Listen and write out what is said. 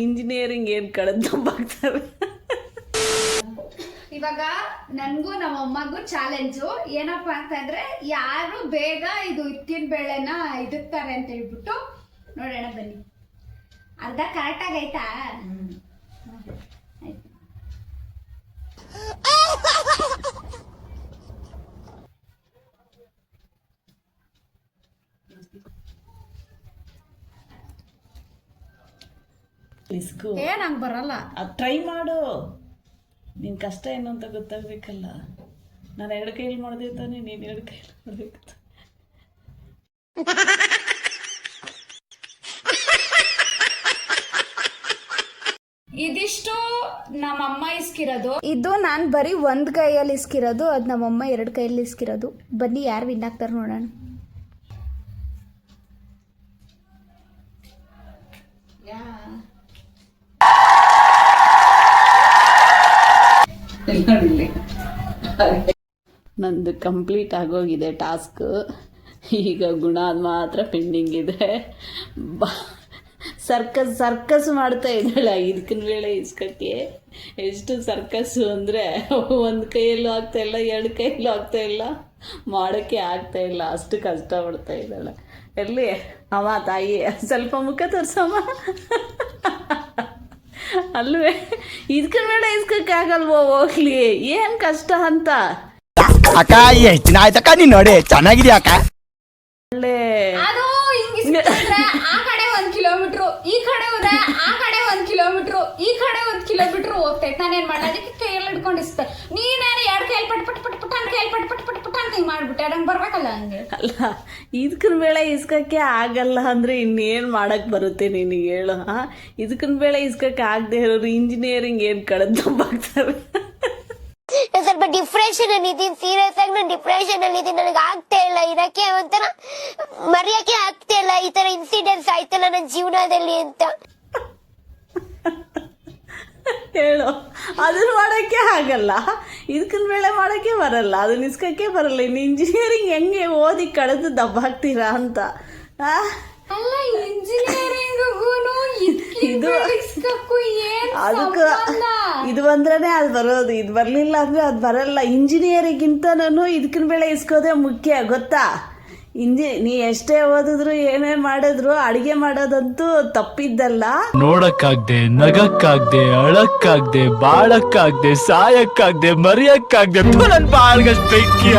Engineering ಏನು ಕಳೆದೊಂಬಾಗ್ತವೆ. ಇವಾಗ ನನ್ಗೂ ನಮ್ಮ ಅಮ್ಮಗೂ ಚಾಲೆಂಜು ಏನಪ್ಪಾ ಅಂತಂದ್ರೆ ಯಾರು ಬೇಗ ಇದು ಇತ್ತಿನ ಬೇಳೆನ ಇಡುತ್ತಾರೆ ಅಂತ ಹೇಳ್ಬಿಟ್ಟು ನೋಡೋಣ ಬನ್ನಿ. ಅರ್ಧ ಕರೆಕ್ಟ್ ಆಗೈತಾ? ಇಸ್ಕು ನಂಗೆ ಬರಲ್ಲ. ಅದು ಟ್ರೈ ಮಾಡು, ನಿನ್ನ ಕಷ್ಟ ಏನು ಅಂತ ಗೊತ್ತಾಗಬೇಕಲ್ಲ. ನಾನು ಎರಡು ಕೈಲಿ ಮಾಡಿದೆ ತಾನೆ, ನೀನು ಎರಡು ಕೈಲಿ ಮಾಡಬೇಕು. ಇದಿಷ್ಟು ನಮ್ಮಮ್ಮ ಇಸ್ಕಿರೋದು, ಇದು ನಾನು ಬರೀ ಒಂದು ಕೈಯಲ್ಲಿ ಇಸ್ಕಿರೋದು, ಅದು ನಮ್ಮಮ್ಮ ಎರಡು ಕೈಯಲ್ಲಿ ಇಸ್ಕಿರೋದು. ಬನ್ನಿ ಯಾರು ವಿನ್ ಆಗ್ತಾರೆ ನೋಡೋಣ. ನಂದು ಕಂಪ್ಲೀಟ್ ಆಗೋಗಿದೆ ಟಾಸ್ಕ್. ಈಗ ಗುಣಾದ್ ಮಾತ್ರ ಪೆಂಡಿಂಗ್ ಇದೆ. ಸರ್ಕಸ್ ಮಾಡ್ತಾ ಇದ್ದಾಳೆ ಇದಕ್ಕಿನ ವೇಳೆ ಇಸ್ಕಕ್ಕೆ. ಎಷ್ಟು ಸರ್ಕಸ್ಸು ಅಂದರೆ ಒಂದು ಕೈಯಲ್ಲೂ ಆಗ್ತಾಯಿಲ್ಲ, ಎರಡು ಕೈಯಲ್ಲೂ ಆಗ್ತಾಯಿಲ್ಲ, ಮಾಡೋಕ್ಕೆ ಆಗ್ತಾಯಿಲ್ಲ, ಅಷ್ಟು ಕಷ್ಟಪಡ್ತಾ ಇದ್ದಾಳೆ. ಎಲ್ಲಿ ಅಮ್ಮ ತಾಯಿ ಸ್ವಲ್ಪ ಮುಖ ತೋರ್ಸಮ್ಮ. ಅಲ್ವೇ ಇದಕ್ಕಿನ ವೇಳೆ ಇಸ್ಕಕ್ಕೆ ಆಗಲ್ವೋ, ಹೋಗ್ಲಿ ಏನು ಕಷ್ಟ ಅಂತ. ಅಕ್ಕ ಎಷ್ಟು ದಿನ ಆಯ್ತಕ್ಕ ನೀನು ನೋಡಿ ಚೆನ್ನಾಗಿದ್ಯಾ ಅಕ್ಕ. ಒಳ್ಳೆ ಆ ಕಡೆ 1 ಕಿಲೋಮೀಟ್ರು, ಈ ಕಡೆ ಹೋದ್ರೆ ಆ ಕಡೆ 1 ಕಿಲೋಮೀಟ್ರು, ಈ ಕಡೆ 1 ಕಿಲೋಮೀಟ್ರು ಹೋಗ್ತೈತೆ. ನಾನೇನ್ ಮಾಡ್ದೆ, ಅದಕ್ಕೆ ಕೈಯಲ್ಲಿ ಹಿಡ್ಕೊಂಡಿಸ್ತೆ. ನೀನೇನು ಎರಡು ಕೈಯಲ್ಲಿ ಪಟ್ ಪಟ್ ಪಟ್ ಪಟ್ ಅಂತ ಕೈಯಲ್ಲಿ ಪಟ್ ಪಟ್ ಪಟ್ ಪಟ್ ಅಂತ ಹಿಂಗೆ ಮಾಡ್ಬಿಟ್ಟೆ. ನಂಗೆ ಬರ್ಬೇಕಲ್ಲ ಹಂಗೆ. ಅಲ್ಲ ಇದಕ್ಕಿನ ವೇಳೆ ಇಸ್ಕಕ್ಕೆ ಆಗಲ್ಲ ಅಂದರೆ ಇನ್ನೇನು ಮಾಡೋಕ್ಕೆ ಬರುತ್ತೆ ನಿನಗೆ ಹೇಳು. ಇದಕ್ಕಿನ ವೇಳೆ ಇಸ್ಕಕ್ಕೆ ಆಗದೆ ಇರೋರು ಇಂಜಿನಿಯರಿಂಗ್ ಏನು ಕಳೆದೊಂಬಾಗ್ತವೆ. ಸ್ವಲ್ಪ ಡಿಪ್ರೆಷನ್ ಅಲ್ಲಿ ಇದೀನಿ, ಸೀರಿಯಸ್ ಆಗಿ ನಾನು ಡಿಪ್ರೆಷನ್ ಅಲ್ಲಿ ಇದೀನಿ. ನನಗೆ ಆಗ್ತಾ ಇಲ್ಲ ಇರಕ್ಕೆ, ಒಂಥರ ಮರೆಯಕ್ಕೆ ಆಗ್ತಾ ಇಲ್ಲ. ಈ ತರ ಇನ್ಸಿಡೆಂಟ್ಸ್ ಆಯ್ತಲ್ಲ ನನ್ನ ಜೀವನದಲ್ಲಿ ಅಂತ ಹೇಳು. ಅದನ್ನ ಮಾಡೋಕ್ಕೆ ಆಗಲ್ಲ, ಇದಕ್ಕಿನ ವೇಳೆ ಮಾಡೋಕ್ಕೆ ಬರಲ್ಲ, ಅದನ್ನ ಇಸ್ಕಕ್ಕೆ ಬರಲ್ಲ. ಇನ್ನು ಇಂಜಿನಿಯರಿಂಗ್ ಹೆಂಗೆ ಓದಿ ಕಳೆದು ದಬ್ಬಾಗ್ತೀರಾ ಅಂತ. ಅಲ್ಲ ಇಂಜಿನಿಯರಿಂಗ್ ಇದು ಅದಕ್ಕೆ ಇದು ಬಂದ್ರೇ ಅದು ಬರೋದು, ಇದು ಬರಲಿಲ್ಲ ಅಂದರೆ ಅದು ಬರಲ್ಲ. ಇಂಜಿನಿಯರಿಂಗಿಂತ ನಾನು ಇದಕ್ಕಿನ ಬೆಳೆ ಇಸ್ಕೋದೇ ಮುಖ್ಯ ಗೊತ್ತಾ. ನೀ ಎಷ್ಟೇ ಓದಿದ್ರು ಏನೇ ಮಾಡಿದ್ರು ಅಡಿಗೆ ಮಾಡೋದಂತೂ ತಪ್ಪಿದ್ದಲ್ಲ. ನೋಡಕ್ಕಾಗ್ದೆ, ನಗಕ್ಕಾಗ್ದೆ, ಅಳಕ್ಕಾಗ್ದೆ, ಬಾಳಕ್ಕಾಗ್ದೆ, ಸಾಯಕ್ಕಾಗ್ದೆ, ಮರಿಯಕ್ಕಾಗ್ದೆ, ನನ್ ಬಾಳ್ಗಷ್ಟು ಬೆಂಕಿ